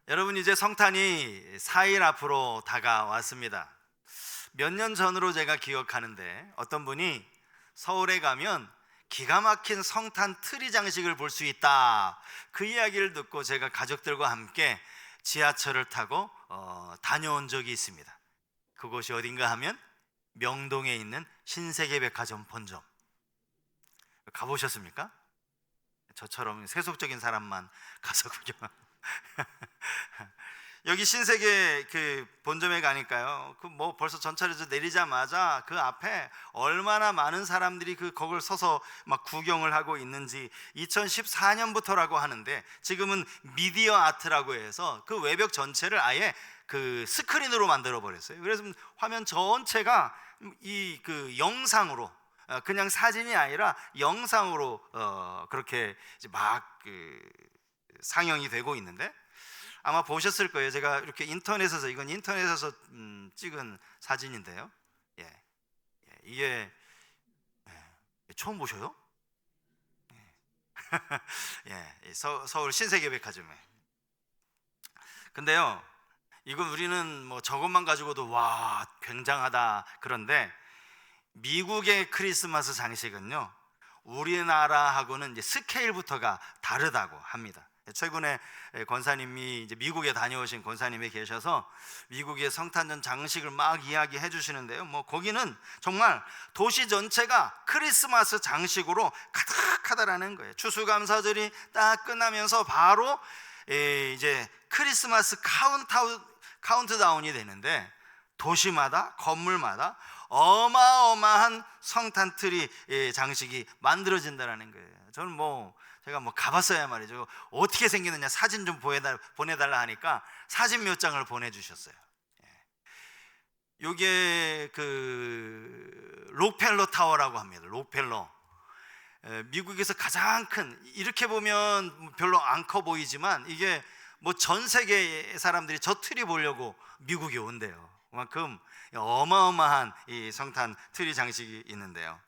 여러분, 이제 성탄이 4일 앞으로 다가왔습니다. 몇 년 전으로 제가 기억하는데 어떤 분이 서울에 가면 기가 막힌 성탄 트리 장식을 볼 수 있다, 그 이야기를 듣고 제가 가족들과 함께 지하철을 타고 다녀온 적이 있습니다. 그곳이 어딘가 하면 명동에 있는 신세계백화점 본점. 가보셨습니까? 저처럼 세속적인 사람만 가서 구경. 여기 신세계 그 본점에 가니까요, 그 뭐 벌써 전철에서 내리자마자 그 앞에 얼마나 많은 사람들이 거걸 서서 막 구경을 하고 있는지. 2014년부터라고 하는데 지금은 미디어 아트라고 해서 그 외벽 전체를 아예 그 스크린으로 만들어 버렸어요. 그래서 화면 전체가 이 그 영상으로, 그냥 사진이 아니라 영상으로 그렇게 이제 막 상영이 되고 있는데, 아마 보셨을 거예요. 제가 이렇게 인터넷에서, 이건 인터넷에서 찍은 사진인데요. 이게 처음 보셔요? 서울 신세계백화점에. 근데요, 이건 우리는 뭐 저것만 가지고도 와, 굉장하다. 그런데 미국의 크리스마스 장식은요, 우리나라하고는 이제 스케일부터가 다르다고 합니다. 최근에 권사님이 이제 미국에 다녀오신 권사님이 계셔서 미국의 성탄절 장식을 막 이야기해 주시는데요, 뭐 거기는 정말 도시 전체가 크리스마스 장식으로 가득하다라는 거예요. 추수감사절이 딱 끝나면서 바로 이제 크리스마스 카운트다운이 되는데, 도시마다, 건물마다 어마어마한 성탄트리 장식이 만들어진다는 거예요. 저는 제가 가봤어야 말이죠. 어떻게 생기느냐, 사진 좀 보내달라 하니까 사진 몇 장을 보내주셨어요. 요게 그 록펠러 타워라고 합니다. 록펠러. 미국에서 가장 큰, 이렇게 보면 별로 안 커 보이지만 이게 뭐 전 세계 사람들이 저 트리 보려고 미국에 온대요. 그만큼 어마어마한 이 성탄 트리 장식이 있는데요.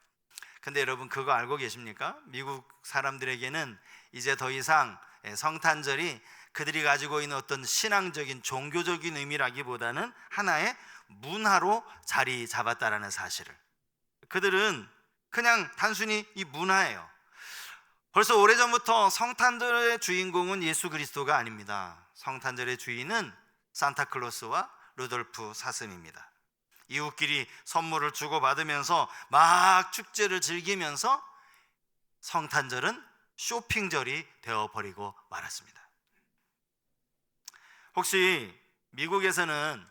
근데 여러분, 그거 알고 계십니까? 미국 사람들에게는 이제 더 이상 성탄절이 그들이 가지고 있는 어떤 신앙적인 종교적인 의미라기보다는 하나의 문화로 자리 잡았다라는 사실을. 그들은 그냥 단순히 이 문화예요. 벌써 오래전부터 성탄절의 주인공은 예수 그리스도가 아닙니다. 성탄절의 주인은 산타클로스와 루돌프 사슴입니다. 이웃끼리 선물을 주고받으면서 막 축제를 즐기면서 성탄절은 쇼핑절이 되어버리고 말았습니다. 혹시 미국에서는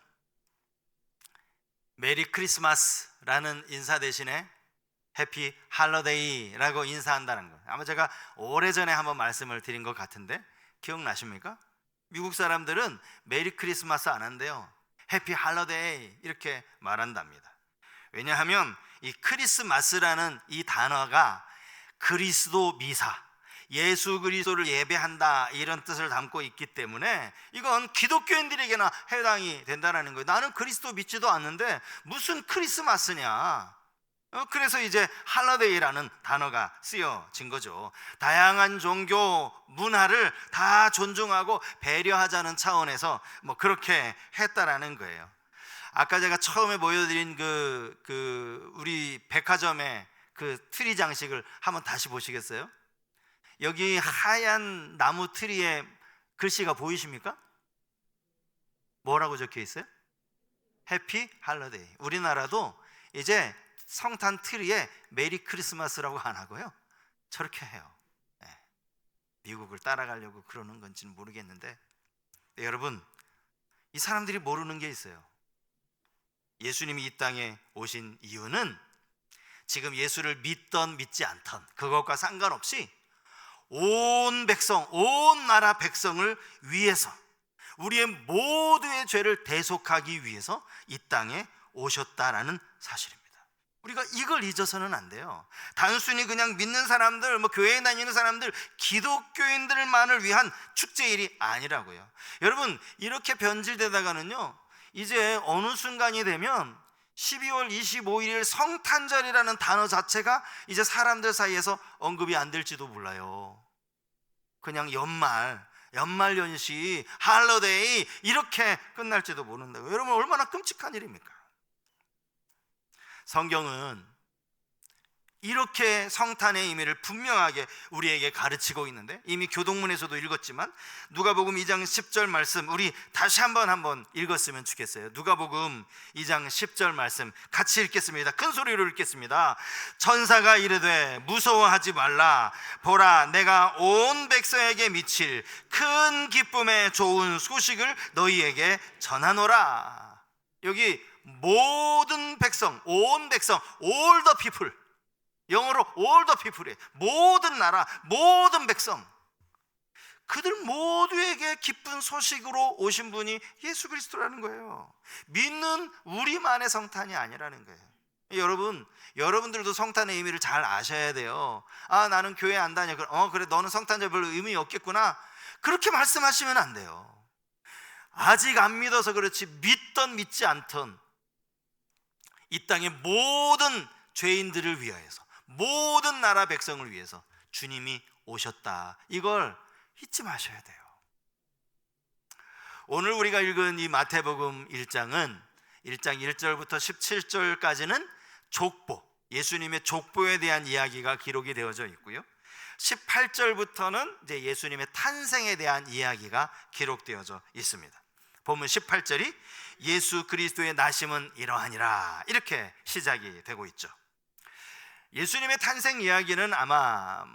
메리 크리스마스라는 인사 대신에 해피 할러데이라고 인사한다는 거, 아마 제가 오래전에 한번 말씀을 드린 것 같은데 기억나십니까? 미국 사람들은 메리 크리스마스 안 한대요. 해피 할러데이 이렇게 말한답니다. 왜냐하면 이 크리스마스라는 이 단어가 그리스도 미사, 예수 그리스도를 예배한다, 이런 뜻을 담고 있기 때문에 이건 기독교인들에게나 해당이 된다는 거예요. 나는 그리스도 믿지도 않는데 무슨 크리스마스냐. 그래서 이제 할러데이라는 단어가 쓰여진 거죠. 다양한 종교 문화를 다 존중하고 배려하자는 차원에서 그렇게 했다라는 거예요. 아까 제가 처음에 보여드린 우리 백화점의 그 트리 장식을 한번 다시 보시겠어요? 여기 하얀 나무 트리에 글씨가 보이십니까? 뭐라고 적혀 있어요? 해피 할러데이. 우리나라도 이제 성탄 트리에 메리 크리스마스라고 안 하고요, 저렇게 해요. 미국을 따라가려고 그러는 건지는 모르겠는데, 여러분, 이 사람들이 모르는 게 있어요. 예수님이 이 땅에 오신 이유는 지금 예수를 믿던 믿지 않던 그것과 상관없이 온 백성, 온 나라 백성을 위해서, 우리의 모두의 죄를 대속하기 위해서 이 땅에 오셨다라는 사실입니다. 우리가 이걸 잊어서는 안 돼요. 단순히 그냥 믿는 사람들, 교회에 다니는 사람들, 기독교인들만을 위한 축제일이 아니라고요. 여러분, 이렇게 변질되다가는요, 이제 어느 순간이 되면 12월 25일 성탄절이라는 단어 자체가 이제 사람들 사이에서 언급이 안 될지도 몰라요. 그냥 연말 연말연시, 할러데이 이렇게 끝날지도 모른다고. 여러분 얼마나 끔찍한 일입니까? 성경은 이렇게 성탄의 의미를 분명하게 우리에게 가르치고 있는데, 이미 교동문에서도 읽었지만 누가복음 2장 10절 말씀 우리 다시 한번 읽었으면 좋겠어요. 누가복음 2장 10절 말씀 같이 읽겠습니다. 큰 소리로 읽겠습니다. 천사가 이르되 무서워하지 말라. 보라, 내가 온 백성에게 미칠 큰 기쁨의 좋은 소식을 너희에게 전하노라. 여기 모든 백성, 온 백성, all the people, 영어로 all the people이에요. 모든 나라, 모든 백성, 그들 모두에게 기쁜 소식으로 오신 분이 예수 그리스도라는 거예요. 믿는 우리만의 성탄이 아니라는 거예요. 여러분들도 성탄의 의미를 잘 아셔야 돼요. 아, 나는 교회 안 다녀. 그래, 너는 성탄절 별로 의미 없겠구나, 그렇게 말씀하시면 안 돼요. 아직 안 믿어서 그렇지, 믿던 믿지 않던 이 땅의 모든 죄인들을 위하여서, 모든 나라 백성을 위해서 주님이 오셨다, 이걸 잊지 마셔야 돼요. 오늘 우리가 읽은 이 마태복음 1장은 1장 1절부터 17절까지는 족보, 예수님의 족보에 대한 이야기가 기록이 되어져 있고요, 18절부터는 이제 예수님의 탄생에 대한 이야기가 기록되어져 있습니다. 본문 18절이 예수 그리스도의 나심은 이러하니라, 이렇게 시작이 되고 있죠. 예수님의 탄생 이야기는 아마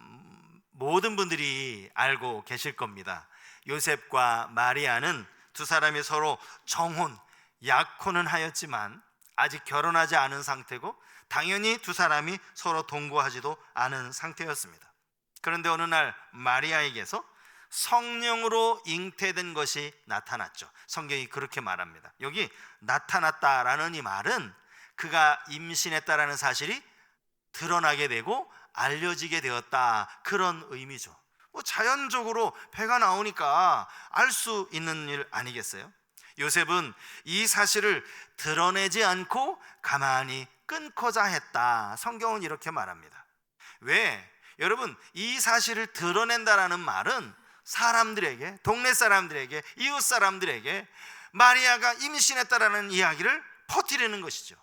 모든 분들이 알고 계실 겁니다. 요셉과 마리아는 두 사람이 서로 정혼, 약혼은 하였지만 아직 결혼하지 않은 상태고, 당연히 두 사람이 서로 동거하지도 않은 상태였습니다. 그런데 어느 날 마리아에게서 성령으로 잉태된 것이 나타났죠. 성경이 그렇게 말합니다. 여기 나타났다라는 이 말은 그가 임신했다라는 사실이 드러나게 되고 알려지게 되었다, 그런 의미죠. 자연적으로 배가 나오니까 알 수 있는 일 아니겠어요? 요셉은 이 사실을 드러내지 않고 가만히 끊고자 했다, 성경은 이렇게 말합니다. 왜? 여러분, 이 사실을 드러낸다라는 말은 사람들에게, 동네 사람들에게, 이웃 사람들에게 마리아가 임신했다라는 이야기를 퍼뜨리는 것이죠.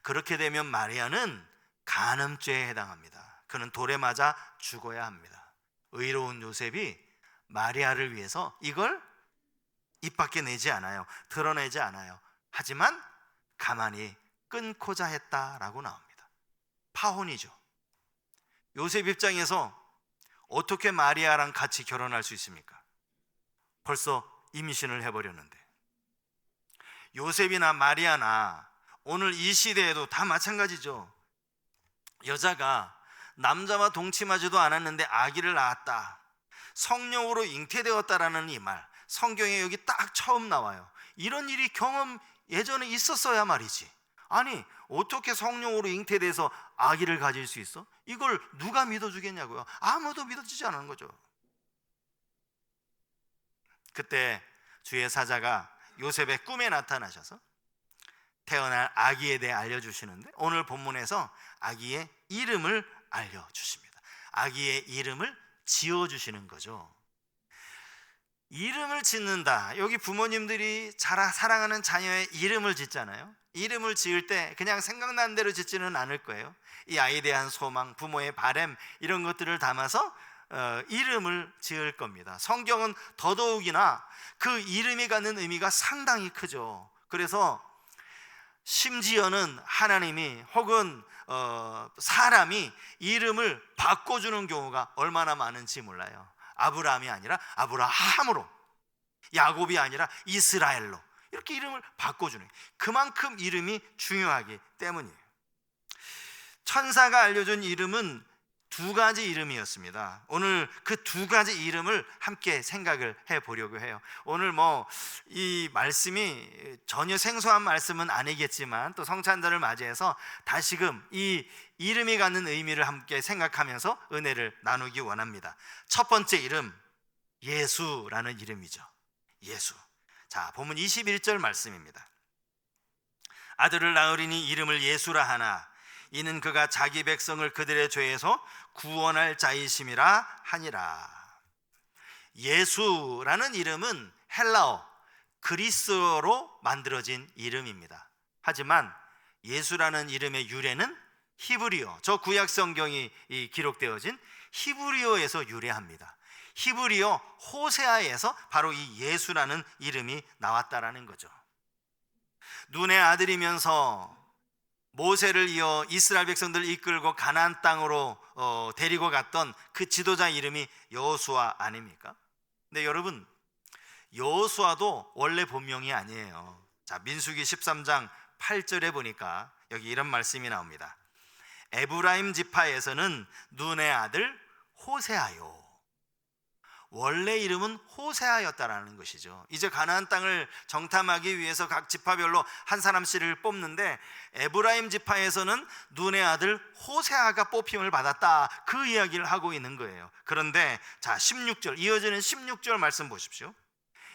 그렇게 되면 마리아는 간음죄에 해당합니다. 그는 돌에 맞아 죽어야 합니다. 의로운 요셉이 마리아를 위해서 이걸 입 밖에 내지 않아요. 드러내지 않아요. 하지만 가만히 끊고자 했다라고 나옵니다. 파혼이죠. 요셉 입장에서 어떻게 마리아랑 같이 결혼할 수 있습니까? 벌써 임신을 해버렸는데. 요셉이나 마리아나 오늘 이 시대에도 다 마찬가지죠. 여자가 남자와 동침하지도 않았는데 아기를 낳았다, 성령으로 잉태되었다라는 이 말, 성경에 여기 딱 처음 나와요. 이런 일이 경험 예전에 있었어야 말이지. 아니, 어떻게 성령으로 잉태돼서 아기를 가질 수 있어? 이걸 누가 믿어주겠냐고요. 아무도 믿어주지 않은 거죠. 그때 주의 사자가 요셉의 꿈에 나타나셔서 태어날 아기에 대해 알려주시는데, 오늘 본문에서 아기의 이름을 알려주십니다. 아기의 이름을 지어주시는 거죠. 이름을 짓는다, 여기 부모님들이 사랑하는 자녀의 이름을 짓잖아요. 이름을 지을 때 그냥 생각난 대로 짓지는 않을 거예요. 이 아이에 대한 소망, 부모의 바람, 이런 것들을 담아서 이름을 지을 겁니다. 성경은 더더욱이나 그 이름이 갖는 의미가 상당히 크죠. 그래서 심지어는 하나님이 혹은 사람이 이름을 바꿔주는 경우가 얼마나 많은지 몰라요. 아브라함이 아니라 아브라함으로, 야곱이 아니라 이스라엘로, 이렇게 이름을 바꿔주는, 그만큼 이름이 중요하기 때문이에요. 천사가 알려준 이름은 두 가지 이름이었습니다. 오늘 그 두 가지 이름을 함께 생각을 해보려고 해요. 오늘 이 말씀이 전혀 생소한 말씀은 아니겠지만, 또 성찬절을 맞이해서 다시금 이 이름이 갖는 의미를 함께 생각하면서 은혜를 나누기 원합니다. 첫 번째 이름, 예수라는 이름이죠. 예수. 자, 본문 21절 말씀입니다. 아들을 낳으리니 이름을 예수라 하나, 이는 그가 자기 백성을 그들의 죄에서 구원할 자이심이라 하니라. 예수라는 이름은 헬라어, 그리스어로 만들어진 이름입니다. 하지만 예수라는 이름의 유래는 히브리어, 저 구약 성경이 기록되어진 히브리어에서 유래합니다. 히브리어 호세아에서 바로 이 예수라는 이름이 나왔다라는 거죠. 눈의 아들이면서 모세를 이어 이스라엘 백성들을 이끌고 가나안 땅으로 데리고 갔던 그 지도자 이름이 여호수아 아닙니까? 근데 여러분, 여호수아도 원래 본명이 아니에요. 자, 민수기 13장 8절에 보니까 여기 이런 말씀이 나옵니다. 에브라임 지파에서는 눈의 아들 호세아요. 원래 이름은 호세아였다라는 것이죠. 이제 가나안 땅을 정탐하기 위해서 각 지파별로 한 사람씩을 뽑는데 에브라임 지파에서는 눈의 아들 호세아가 뽑힘을 받았다, 그 이야기를 하고 있는 거예요. 그런데 자, 16절, 이어지는 16절 말씀 보십시오.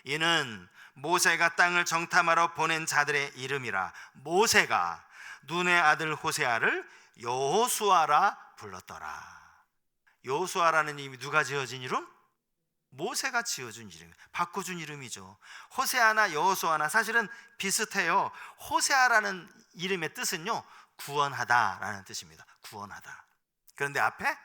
이는 모세가 땅을 정탐하러 보낸 자들의 이름이라 모세가 눈의 아들 호세아를 여호수아라 불렀더라. 여호수아라는 이름이 누가 지어진 이름? 모세가 지어준 이름, 바꿔준 이름이죠. 호세아나 여호수아나 사실은 비슷해요. 호세아라는 이름의 뜻은요, 구원하다라는 뜻입니다. 구원하다. 그런데 앞에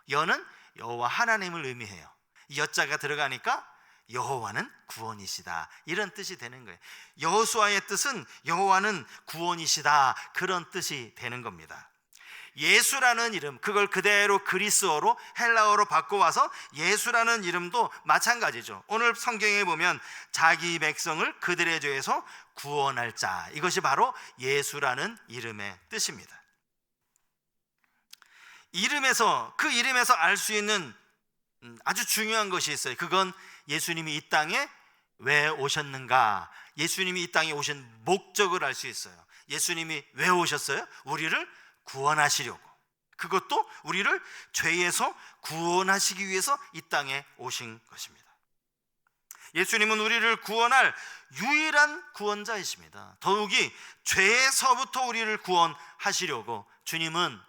여는 여호와 하나님을 의미해요. 여자가 들어가니까 여호와는 구원이시다, 이런 뜻이 되는 거예요. 여호수아의 뜻은 여호와는 구원이시다, 그런 뜻이 되는 겁니다. 예수라는 이름, 그걸 그대로 그리스어로 헬라어로 바꿔와서 예수라는 이름도 마찬가지죠. 오늘 성경에 보면 자기 백성을 그들의 죄에서 구원할 자, 이것이 바로 예수라는 이름의 뜻입니다. 그 이름에서 알 수 있는 아주 중요한 것이 있어요. 그건 예수님이 이 땅에 왜 오셨는가, 예수님이 이 땅에 오신 목적을 알 수 있어요. 예수님이 왜 오셨어요? 우리를 구원하시려고, 그것도 우리를 죄에서 구원하시기 위해서 이 땅에 오신 것입니다. 예수님은 우리를 구원할 유일한 구원자이십니다. 더욱이 죄에서부터 우리를 구원하시려고 주님은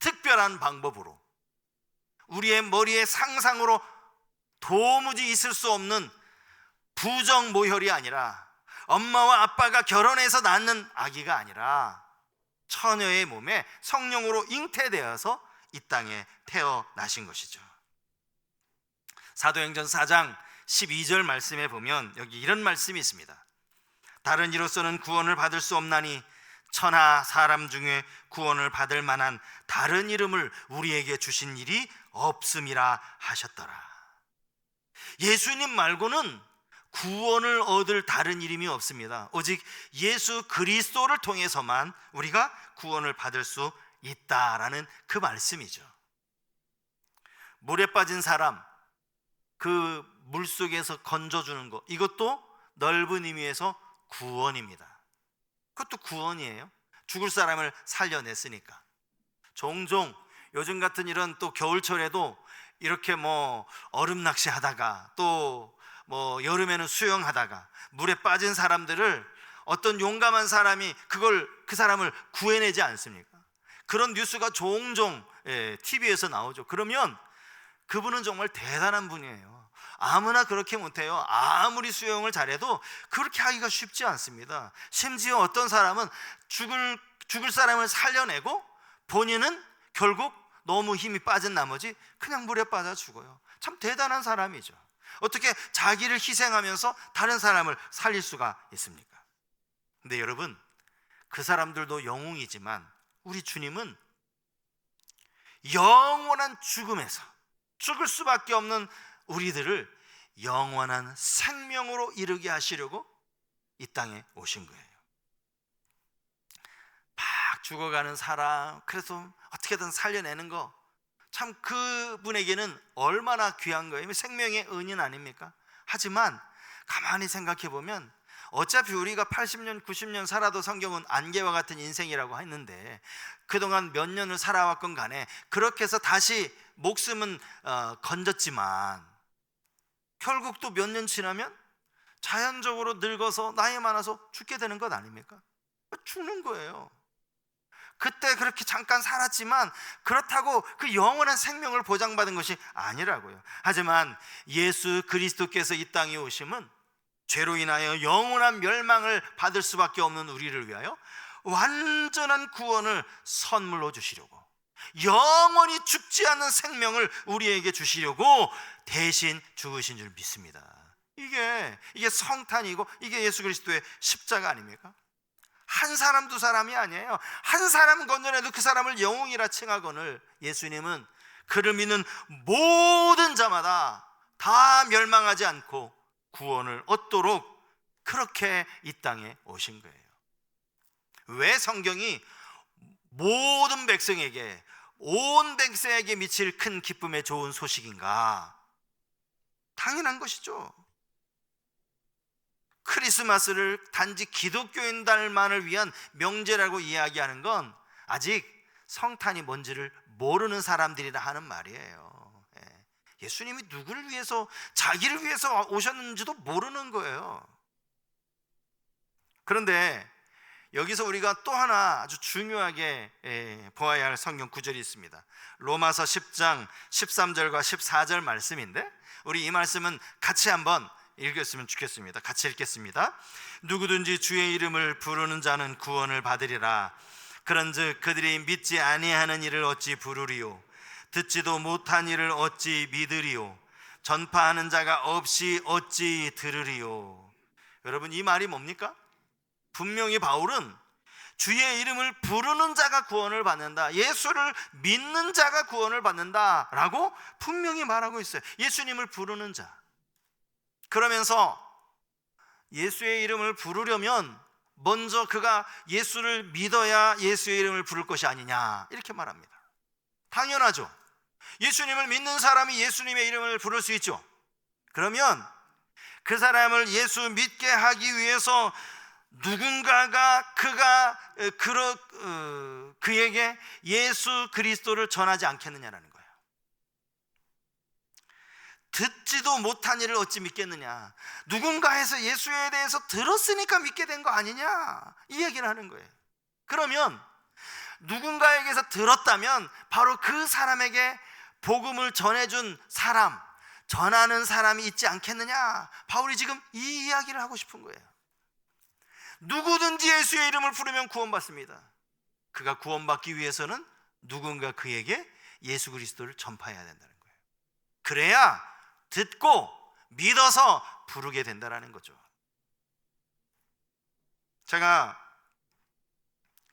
특별한 방법으로, 우리의 머리의 상상으로 도무지 있을 수 없는 부정모혈이 아니라, 엄마와 아빠가 결혼해서 낳는 아기가 아니라 처녀의 몸에 성령으로 잉태되어서 이 땅에 태어나신 것이죠. 사도행전 4장 12절 말씀에 보면 여기 이런 말씀이 있습니다. 다른 이로서는 구원을 받을 수 없나니 천하 사람 중에 구원을 받을 만한 다른 이름을 우리에게 주신 일이 없음이라 하셨더라. 예수님 말고는 구원을 얻을 다른 이름이 없습니다. 오직 예수 그리스도를 통해서만 우리가 구원을 받을 수 있다라는 그 말씀이죠. 물에 빠진 사람, 그 물속에서 건져주는 것, 이것도 넓은 의미에서 구원입니다. 그것도 구원이에요. 죽을 사람을 살려냈으니까. 종종 요즘 같은 이런 또 겨울철에도 이렇게 얼음 낚시하다가 또 여름에는 수영하다가 물에 빠진 사람들을 어떤 용감한 사람이 그 사람을 구해내지 않습니까? 그런 뉴스가 종종 TV에서 나오죠. 그러면 그분은 정말 대단한 분이에요. 아무나 그렇게 못해요. 아무리 수영을 잘해도 그렇게 하기가 쉽지 않습니다. 심지어 어떤 사람은 죽을 사람을 살려내고 본인은 결국 너무 힘이 빠진 나머지 그냥 물에 빠져 죽어요. 참 대단한 사람이죠. 어떻게 자기를 희생하면서 다른 사람을 살릴 수가 있습니까? 근데 여러분, 그 사람들도 영웅이지만 우리 주님은 영원한 죽음에서 죽을 수밖에 없는 우리들을 영원한 생명으로 이르게 하시려고 이 땅에 오신 거예요. 막 죽어가는 사람, 그래서 어떻게든 살려내는 거, 참 그분에게는 얼마나 귀한 거예요. 생명의 은인 아닙니까? 하지만 가만히 생각해 보면 어차피 우리가 80년, 90년 살아도 성경은 안개와 같은 인생이라고 했는데, 그동안 몇 년을 살아왔건 간에 그렇게 해서 다시 목숨은 건졌지만 결국 또 몇 년 지나면 자연적으로 늙어서 나이 많아서 죽게 되는 것 아닙니까? 죽는 거예요. 그때 그렇게 잠깐 살았지만 그렇다고 그 영원한 생명을 보장받은 것이 아니라고요. 하지만 예수 그리스도께서 이 땅에 오심은 죄로 인하여 영원한 멸망을 받을 수밖에 없는 우리를 위하여 완전한 구원을 선물로 주시려고, 영원히 죽지 않는 생명을 우리에게 주시려고 대신 죽으신 줄 믿습니다. 이게 성탄이고 이게 예수 그리스도의 십자가 아닙니까? 한 사람 두 사람이 아니에요. 한 사람 건져내도 그 사람을 영웅이라 칭하거늘 예수님은 그를 믿는 모든 자마다 다 멸망하지 않고 구원을 얻도록 그렇게 이 땅에 오신 거예요. 왜 성경이 모든 백성에게, 온 백성에게 미칠 큰 기쁨의 좋은 소식인가? 당연한 것이죠. 크리스마스를 단지 기독교인들만을 위한 명제라고 이야기하는 건 아직 성탄이 뭔지를 모르는 사람들이라 하는 말이에요. 예수님이 누구를 위해서, 자기를 위해서 오셨는지도 모르는 거예요. 그런데 여기서 우리가 또 하나 아주 중요하게 보아야 할 성경 구절이 있습니다. 로마서 10장 13절과 14절 말씀인데, 우리 이 말씀은 같이 한번 읽었으면 좋겠습니다. 같이 읽겠습니다. 누구든지 주의 이름을 부르는 자는 구원을 받으리라. 그런즉 그들이 믿지 아니하는 이를 어찌 부르리요? 듣지도 못한 이를 어찌 믿으리요? 전파하는 자가 없이 어찌 들으리요? 여러분, 이 말이 뭡니까? 분명히 바울은 주의 이름을 부르는 자가 구원을 받는다, 예수를 믿는 자가 구원을 받는다라고 분명히 말하고 있어요. 예수님을 부르는 자. 그러면서 예수의 이름을 부르려면 먼저 그가 예수를 믿어야 예수의 이름을 부를 것이 아니냐, 이렇게 말합니다. 당연하죠. 예수님을 믿는 사람이 예수님의 이름을 부를 수 있죠. 그러면 그 사람을 예수 믿게 하기 위해서 누군가가 그에게 예수 그리스도를 전하지 않겠느냐라는 거예요. 듣지도 못한 이를 어찌 믿겠느냐, 누군가에서 예수에 대해서 들었으니까 믿게 된 거 아니냐, 이 얘기를 하는 거예요. 그러면 누군가에게서 들었다면 바로 그 사람에게 복음을 전해준 사람, 전하는 사람이 있지 않겠느냐, 바울이 지금 이 이야기를 하고 싶은 거예요. 누구든지 예수의 이름을 부르면 구원받습니다. 그가 구원받기 위해서는 누군가 그에게 예수 그리스도를 전파해야 된다는 거예요. 그래야 듣고 믿어서 부르게 된다는 거죠. 제가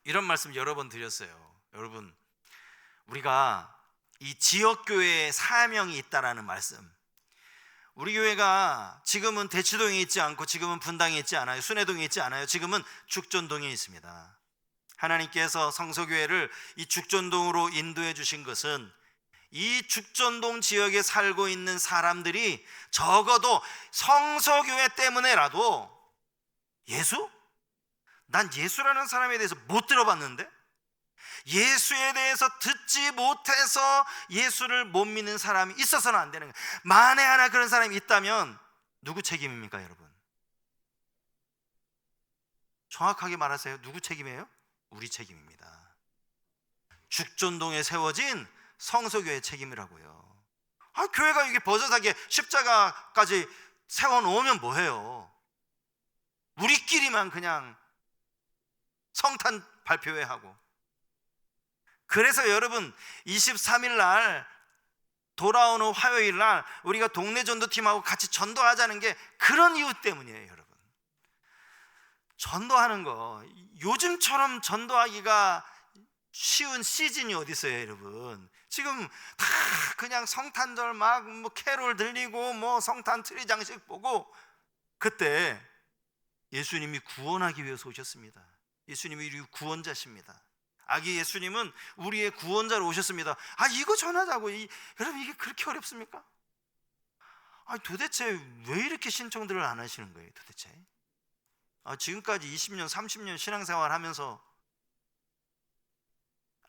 이런 말씀 여러 번 드렸어요. 여러분, 우리가 이 지역교회에 사명이 있다라는 말씀, 우리 교회가 지금은 대치동에 있지 않고 지금은 분당에 있지 않아요. 순회동에 있지 않아요. 지금은 죽전동에 있습니다. 하나님께서 성서교회를 이 죽전동으로 인도해 주신 것은 이 죽전동 지역에 살고 있는 사람들이 적어도 성서교회 때문에라도 예수? 난 예수라는 사람에 대해서 못 들어봤는데, 예수에 대해서 듣지 못해서 예수를 못 믿는 사람이 있어서는 안 되는 거예요. 만에 하나 그런 사람이 있다면 누구 책임입니까, 여러분? 정확하게 말하세요. 누구 책임이에요? 우리 책임입니다. 죽전동에 세워진 성서교회 책임이라고요. 교회가 이게 버젓하게 십자가까지 세워놓으면 뭐해요? 우리끼리만 그냥 성탄 발표회 하고. 그래서 여러분, 23일 날 돌아오는 화요일 날 우리가 동네 전도팀하고 같이 전도하자는 게 그런 이유 때문이에요. 여러분, 전도하는 거 요즘처럼 전도하기가 쉬운 시즌이 어디 있어요, 여러분? 지금 다 그냥 성탄절 막 캐롤 들리고 성탄 트리 장식 보고. 그때 예수님이 구원하기 위해서 오셨습니다. 예수님이 우리 구원자십니다. 아기 예수님은 우리의 구원자로 오셨습니다. 이거 전하자고. 여러분, 이게 그렇게 어렵습니까? 도대체 왜 이렇게 신청들을 안 하시는 거예요, 도대체? 지금까지 20년, 30년 신앙생활 하면서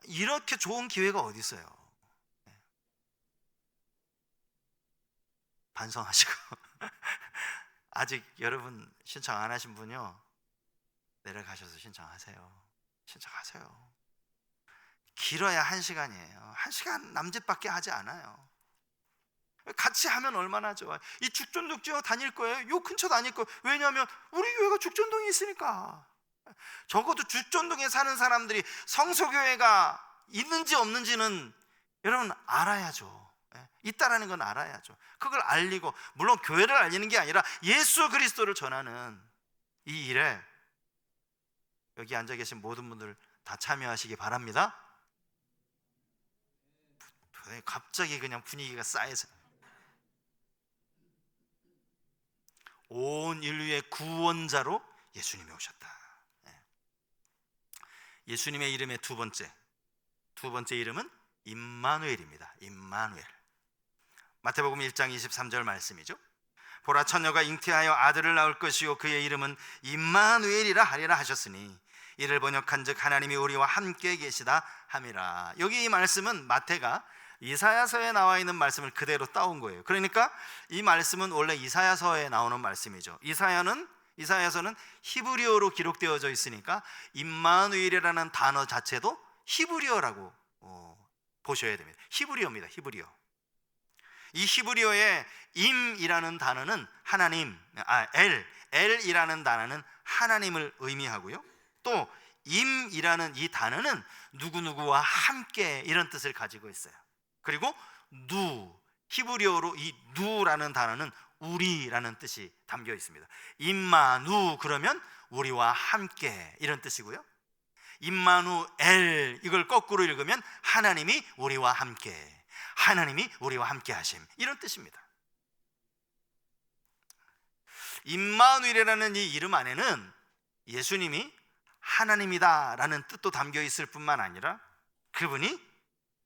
이렇게 좋은 기회가 어디 있어요? 반성하시고 아직 여러분 신청 안 하신 분요, 내려가셔서 신청하세요. 신청하세요. 길어야 1시간이에요. 1시간 남짓밖에 하지 않아요. 같이 하면 얼마나 좋아요. 이 죽전동 지역 다닐 거예요. 요 근처 다닐 거예요. 왜냐하면 우리 교회가 죽전동에 있으니까. 적어도 죽전동에 사는 사람들이 성소교회가 있는지 없는지는 여러분 알아야죠. 있다라는 건 알아야죠. 그걸 알리고, 물론 교회를 알리는 게 아니라 예수 그리스도를 전하는 이 일에 여기 앉아 계신 모든 분들 다 참여하시기 바랍니다. 갑자기 그냥 분위기가 쌓여서 온 인류의 구원자로 예수님이 오셨다. 예수님의 이름의 두 번째 이름은 임마누엘입니다. 임마누엘. 마태복음 1장 23절 말씀이죠. 보라, 처녀가 잉태하여 아들을 낳을 것이요 그의 이름은 임마누엘이라 하리라 하셨으니 이를 번역한즉 하나님이 우리와 함께 계시다 함이라. 여기 이 말씀은 마태가 이사야서에 나와 있는 말씀을 그대로 따온 거예요. 그러니까 이 말씀은 원래 이사야서에 나오는 말씀이죠. 이사야서는 히브리어로 기록되어져 있으니까 임마누엘이라는 단어 자체도 히브리어라고 보셔야 됩니다. 히브리어입니다. 히브리어. 이 히브리어의 임이라는 단어는 하나님, 엘이라는 단어는 하나님을 의미하고요, 또 임이라는 이 단어는 누구누구와 함께 이런 뜻을 가지고 있어요. 그리고 히브리어로 이 누라는 단어는 우리라는 뜻이 담겨 있습니다. 임마누 그러면 우리와 함께 이런 뜻이고요, 임마누엘 이걸 거꾸로 읽으면 하나님이 우리와 함께, 하나님이 우리와 함께 하심 이런 뜻입니다. 임마누엘이라는 이 이름 안에는 예수님이 하나님이다 라는 뜻도 담겨 있을 뿐만 아니라 그분이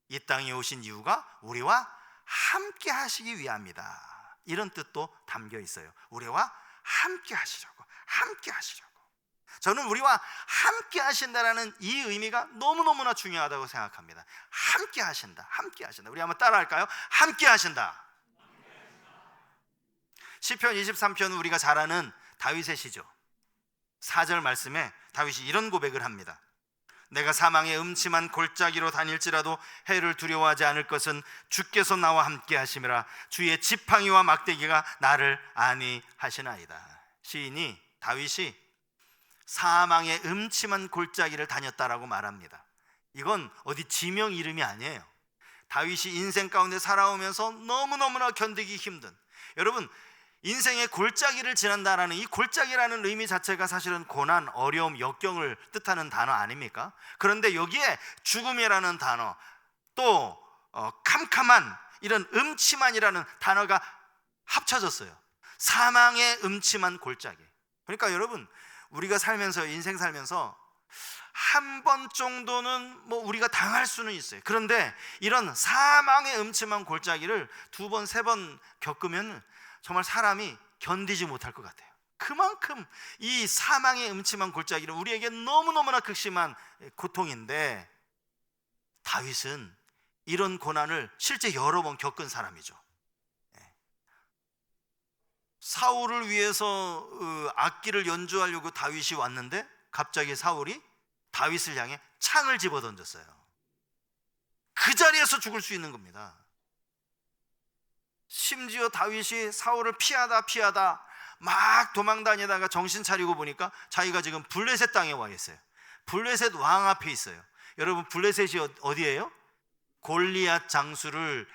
이 땅에 오신 이유가 우리와 함께 하시기 위함이다 이런 뜻도 담겨 있어요. 우리와 함께 하시려고, 함께 하시려고. 저는 우리와 함께 하신다라는 이 의미가 너무너무나 중요하다고 생각합니다. 함께 하신다, 함께 하신다. 우리 한번 따라 할까요? 함께 하신다. 시편 23편 우리가 잘 아는 다윗의 시죠. 4절 말씀에 다윗이 이런 고백을 합니다. 내가 사망의 음침한 골짜기로 다닐지라도 해를 두려워하지 않을 것은 주께서 나와 함께 하심이라. 주의 지팡이와 막대기가 나를 안위하시나이다. 시인이, 다윗이 사망의 음침한 골짜기를 다녔다라고 말합니다. 이건 어디 지명 이름이 아니에요. 다윗이 인생 가운데 살아오면서 너무너무나 견디기 힘든, 여러분 인생의 골짜기를 지난다라는 이 골짜기라는 의미 자체가 사실은 고난, 어려움, 역경을 뜻하는 단어 아닙니까? 그런데 여기에 죽음이라는 단어, 또 캄캄한, 이런 음침한이라는 단어가 합쳐졌어요. 사망의 음침한 골짜기. 그러니까 여러분, 우리가 살면서, 인생 살면서 한 번 정도는 뭐 우리가 당할 수는 있어요. 그런데 이런 사망의 음침한 골짜기를 2번, 3번 겪으면 정말 사람이 견디지 못할 것 같아요. 그만큼 이 사망의 음침한 골짜기는 우리에게 너무너무나 극심한 고통인데, 다윗은 이런 고난을 실제 여러 번 겪은 사람이죠. 사울을 위해서 악기를 연주하려고 다윗이 왔는데 갑자기 사울이 다윗을 향해 창을 집어던졌어요. 그 자리에서 죽을 수 있는 겁니다. 심지어 다윗이 사울을 피하다 막 도망다니다가 정신 차리고 보니까 자기가 지금 블레셋 땅에 와 있어요. 블레셋 왕 앞에 있어요. 여러분, 블레셋이 어디예요? 골리앗 장수를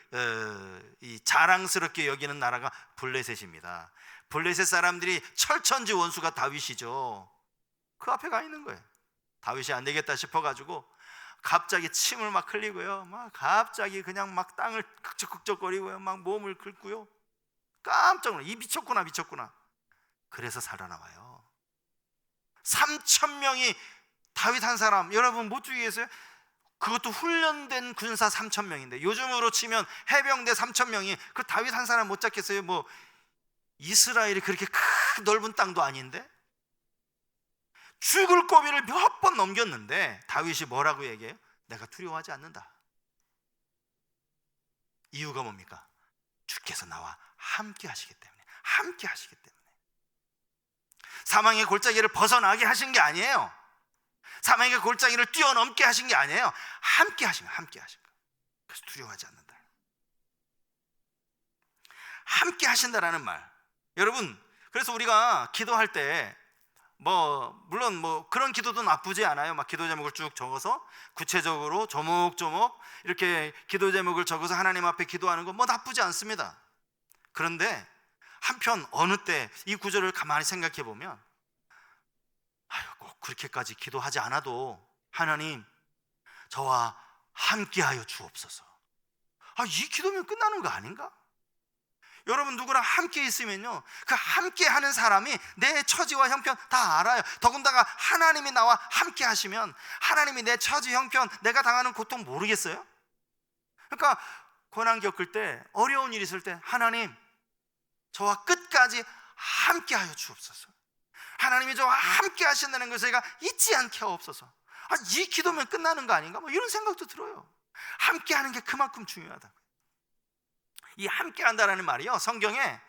자랑스럽게 여기는 나라가 블레셋입니다. 블레셋 사람들이 철천지 원수가 다윗이죠. 그 앞에 가 있는 거예요. 다윗이 안 되겠다 싶어가지고 갑자기 침을 막 흘리고요, 막 갑자기 그냥 막 땅을 극적극적거리고요, 막 몸을 긁고요. 깜짝 놀라, 이 미쳤구나. 그래서 살아나와요. 3,000명이 다윗 한 사람, 여러분 못 죽이겠어요? 그것도 훈련된 군사 3,000명인데 요즘으로 치면 해병대 3,000명이 그 다윗 한 사람 못 잡겠어요? 뭐 이스라엘이 그렇게 큰 넓은 땅도 아닌데 죽을 고비를 몇 번 넘겼는데 다윗이 뭐라고 얘기해요? 내가 두려워하지 않는다. 이유가 뭡니까? 주께서 나와 함께 하시기 때문에, 함께 하시기 때문에. 사망의 골짜기를 벗어나게 하신 게 아니에요. 사망의 골짜기를 뛰어넘게 하신 게 아니에요. 함께 하신 거예요. 함께 하신 거예요. 그래서 두려워하지 않는다. 함께 하신다라는 말. 여러분, 그래서 우리가 기도할 때 물론 그런 기도도 나쁘지 않아요. 막 기도 제목을 쭉 적어서 구체적으로 조목조목 이렇게 기도 제목을 적어서 하나님 앞에 기도하는 거 나쁘지 않습니다. 그런데 한편 어느 때 이 구절을 가만히 생각해 보면 꼭 그렇게까지 기도하지 않아도 하나님 저와 함께하여 주옵소서. 이 기도면 끝나는 거 아닌가? 여러분, 누구랑 함께 있으면요, 그 함께 하는 사람이 내 처지와 형편 다 알아요. 더군다나 하나님이 나와 함께 하시면 하나님이 내 처지, 형편, 내가 당하는 고통 모르겠어요? 그러니까 고난 겪을 때, 어려운 일 있을 때 하나님 저와 끝까지 함께 하여 주옵소서. 하나님이 저와 함께 하신다는 것을 제가 잊지 않게 하옵소서. 이 기도면 끝나는 거 아닌가? 이런 생각도 들어요. 함께 하는 게 그만큼 중요하다. 이 함께 한다라는 말이요, 성경에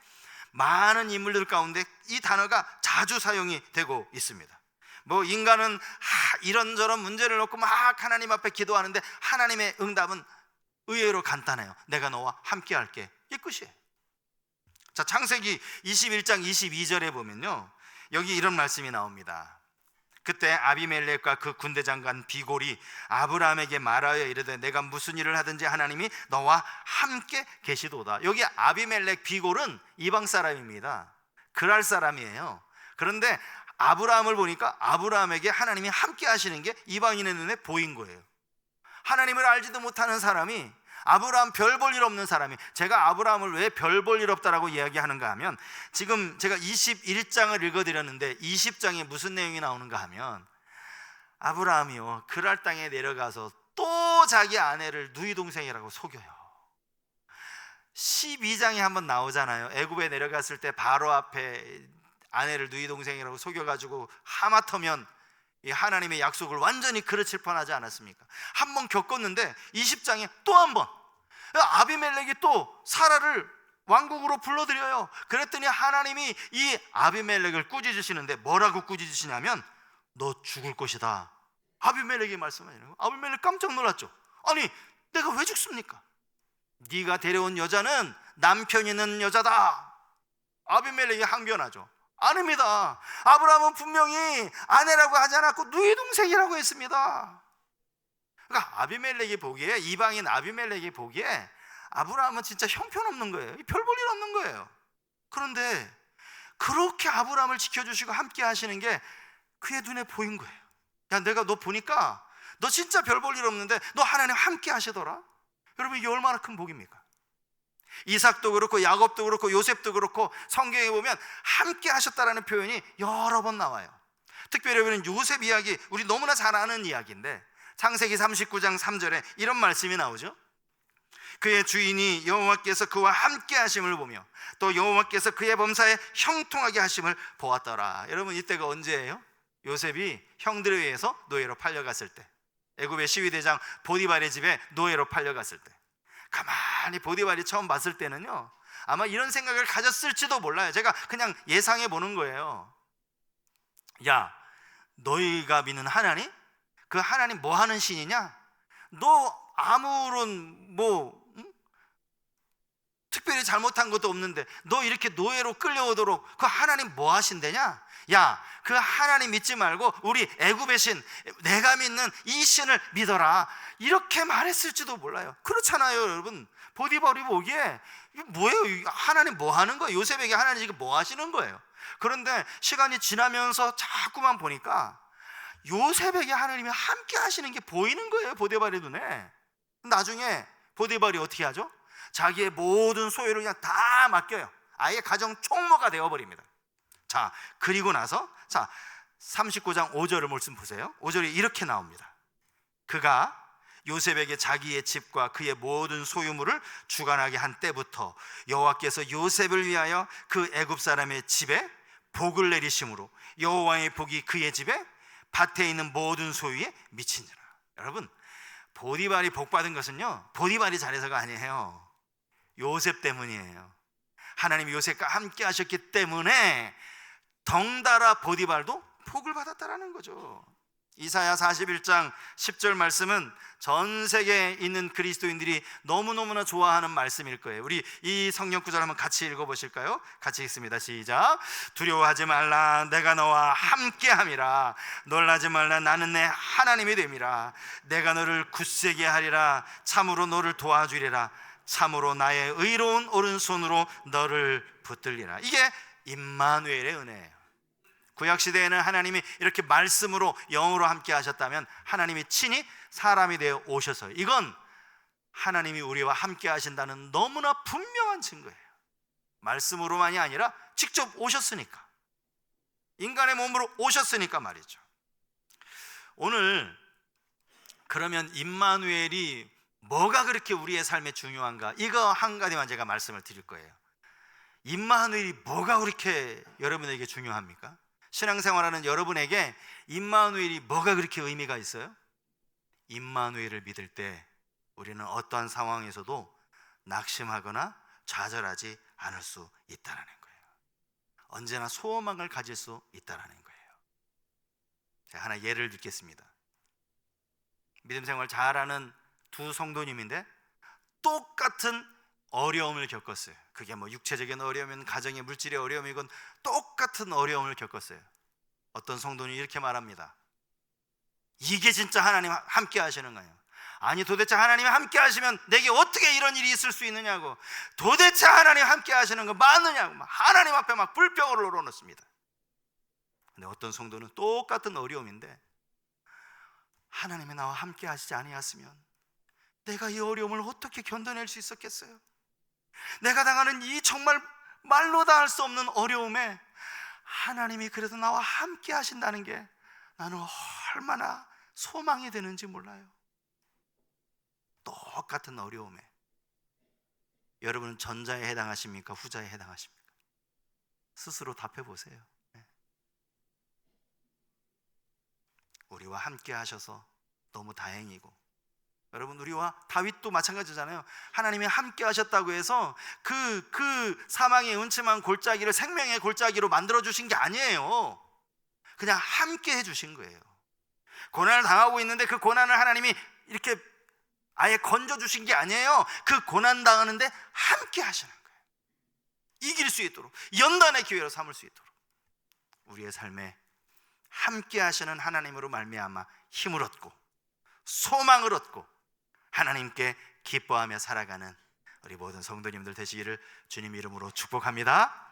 많은 인물들 가운데 이 단어가 자주 사용이 되고 있습니다. 인간은 이런저런 문제를 놓고 막 하나님 앞에 기도하는데 하나님의 응답은 의외로 간단해요. 내가 너와 함께 할게. 이게 끝이에요. 자, 창세기 21장 22절에 보면요, 여기 이런 말씀이 나옵니다. 그때 아비멜렉과 그 군대 장관 비골이 아브라함에게 말하여 이르되 내가 무슨 일을 하든지 하나님이 너와 함께 계시도다. 여기 아비멜렉 비골은 이방 사람입니다. 그랄 사람이에요. 그런데 아브라함을 보니까 아브라함에게 하나님이 함께 하시는 게 이방인의 눈에 보인 거예요. 하나님을 알지도 못하는 사람이, 아브라함 별 볼 일 없는 사람이, 제가 아브라함을 왜 별 볼 일 없다라고 이야기하는가 하면, 지금 제가 21장을 읽어드렸는데 20장에 무슨 내용이 나오는가 하면, 아브라함이요 그랄 땅에 내려가서 또 자기 아내를 누이 동생이라고 속여요. 12장에 한번 나오잖아요. 애굽에 내려갔을 때 바로 앞에 아내를 누이 동생이라고 속여가지고 하마터면 이 하나님의 약속을 완전히 그르칠 뻔하지 않았습니까? 한 번 겪었는데 20장에 또 한 번 아비멜렉이 또 사라를 왕국으로 불러들여요. 그랬더니 하나님이 이 아비멜렉을 꾸짖으시는데 뭐라고 꾸짖으시냐면 너 죽을 것이다. 아비멜렉이 말씀하시는 거예요. 아비멜렉 깜짝 놀랐죠. 아니 내가 왜 죽습니까? 네가 데려온 여자는 남편 있는 여자다. 아비멜렉이 항변하죠. 아닙니다. 아브라함은 분명히 아내라고 하지 않았고 누이 동생이라고 했습니다. 그러니까 아비멜렉이 보기에, 이방인 아비멜렉이 보기에 아브라함은 진짜 형편없는 거예요. 별 볼 일 없는 거예요. 그런데 그렇게 아브라함을 지켜주시고 함께 하시는 게 그의 눈에 보인 거예요. 야, 내가 너 보니까 너 진짜 별 볼 일 없는데 너 하나님 함께 하시더라. 여러분, 이게 얼마나 큰 복입니까? 이삭도 그렇고 야곱도 그렇고 요셉도 그렇고 성경에 보면 함께 하셨다라는 표현이 여러 번 나와요. 특별히 우리는 요셉 이야기, 우리 너무나 잘 아는 이야기인데 창세기 39장 3절에 이런 말씀이 나오죠. 그의 주인이 여호와께서 그와 함께 하심을 보며 또 여호와께서 그의 범사에 형통하게 하심을 보았더라. 여러분, 이때가 언제예요? 요셉이 형들에 의해서 노예로 팔려갔을 때, 애굽의 시위대장 보디발의 집에 노예로 팔려갔을 때, 가만히 보디발이 처음 봤을 때는요 아마 이런 생각을 가졌을지도 몰라요. 제가 그냥 예상해 보는 거예요. 야, 너희가 믿는 하나님? 그 하나님 뭐 하는 신이냐? 너 아무런 특별히 잘못한 것도 없는데 너 이렇게 노예로 끌려오도록 그 하나님 뭐 하신대냐? 야, 그 하나님 믿지 말고 우리 애굽의 신, 내가 믿는 이 신을 믿어라. 이렇게 말했을지도 몰라요. 그렇잖아요, 여러분. 보디발이 보기에 이게 뭐예요? 하나님 뭐 하는 거예요? 요셉에게 하나님 지금 뭐 하시는 거예요? 그런데 시간이 지나면서 자꾸만 보니까 요셉에게 하나님이 함께 하시는 게 보이는 거예요, 보디발의 눈에. 나중에 보디발이 어떻게 하죠? 자기의 모든 소유를 그냥 다 맡겨요. 아예 가정 총무가 되어버립니다. 자, 그리고 나서 39장 5절을 말씀 보세요. 5절이 이렇게 나옵니다. 그가 요셉에게 자기의 집과 그의 모든 소유물을 주관하게 한 때부터 여호와께서 요셉을 위하여 그 애굽 사람의 집에 복을 내리심으로 여호와의 복이 그의 집에 밭에 있는 모든 소유에 미치니라. 여러분, 보디발이 복 받은 것은요 보디발이 잘해서가 아니에요. 요셉 때문이에요. 하나님이 요셉과 함께 하셨기 때문에 덩달아 보디발도 복을 받았다라는 거죠. 이사야 41장 10절 말씀은 전 세계에 있는 그리스도인들이 너무너무나 좋아하는 말씀일 거예요. 우리 이 성경 구절 한번 같이 읽어보실까요? 같이 읽습니다. 시작. 두려워하지 말라, 내가 너와 함께함이라. 놀라지 말라, 나는 내 하나님이 됨이라. 내가 너를 굳세게 하리라. 참으로 너를 도와주리라. 참으로 나의 의로운 오른손으로 너를 붙들리라. 이게 임마누엘의 은혜예요. 구약시대에는 하나님이 이렇게 말씀으로 영으로 함께 하셨다면 하나님이 친히 사람이 되어 오셔서, 이건 하나님이 우리와 함께 하신다는 너무나 분명한 증거예요. 말씀으로만이 아니라 직접 오셨으니까, 인간의 몸으로 오셨으니까 말이죠. 오늘 그러면 임마누엘이 뭐가 그렇게 우리의 삶에 중요한가, 이거 한 가지만 제가 말씀을 드릴 거예요. 임마누엘이 뭐가 그렇게 여러분에게 중요합니까? 신앙생활하는 여러분에게 임마누엘이 뭐가 그렇게 의미가 있어요? 임마누엘을 믿을 때 우리는 어떠한 상황에서도 낙심하거나 좌절하지 않을 수 있다는 거예요. 언제나 소망을 가질 수 있다는 거예요. 제가 하나 예를 들겠습니다. 믿음 생활 잘하는 두 성도님인데 똑같은 어려움을 겪었어요. 그게 뭐 육체적인 어려움이건 가정의 물질의 어려움이건 똑같은 어려움을 겪었어요. 어떤 성도는 이렇게 말합니다. 이게 진짜 하나님 함께 하시는 거예요. 아니, 도대체 하나님이 함께 하시면 내게 어떻게 이런 일이 있을 수 있느냐고, 도대체 하나님 함께 하시는 거 맞느냐고 막 하나님 앞에 막 불평을 올려놓습니다. 근데 어떤 성도는 똑같은 어려움인데, 하나님이 나와 함께 하시지 아니하시면 내가 이 어려움을 어떻게 견뎌낼 수 있었겠어요? 내가 당하는 이 정말 말로 다 할 수 없는 어려움에 하나님이 그래도 나와 함께 하신다는 게 나는 얼마나 소망이 되는지 몰라요. 똑같은 어려움에 여러분은 전자에 해당하십니까? 후자에 해당하십니까? 스스로 답해 보세요. 우리와 함께 하셔서 너무 다행이고, 여러분, 우리와 다윗도 마찬가지잖아요. 하나님이 함께 하셨다고 해서 그 사망의 음침한 골짜기를 생명의 골짜기로 만들어 주신 게 아니에요. 그냥 함께 해 주신 거예요. 고난을 당하고 있는데 그 고난을 하나님이 이렇게 아예 건져 주신 게 아니에요. 그 고난 당하는데 함께 하시는 거예요. 이길 수 있도록, 연단의 기회로 삼을 수 있도록 우리의 삶에 함께 하시는 하나님으로 말미암아 힘을 얻고 소망을 얻고 하나님께 기뻐하며 살아가는 우리 모든 성도님들 되시기를 주님 이름으로 축복합니다.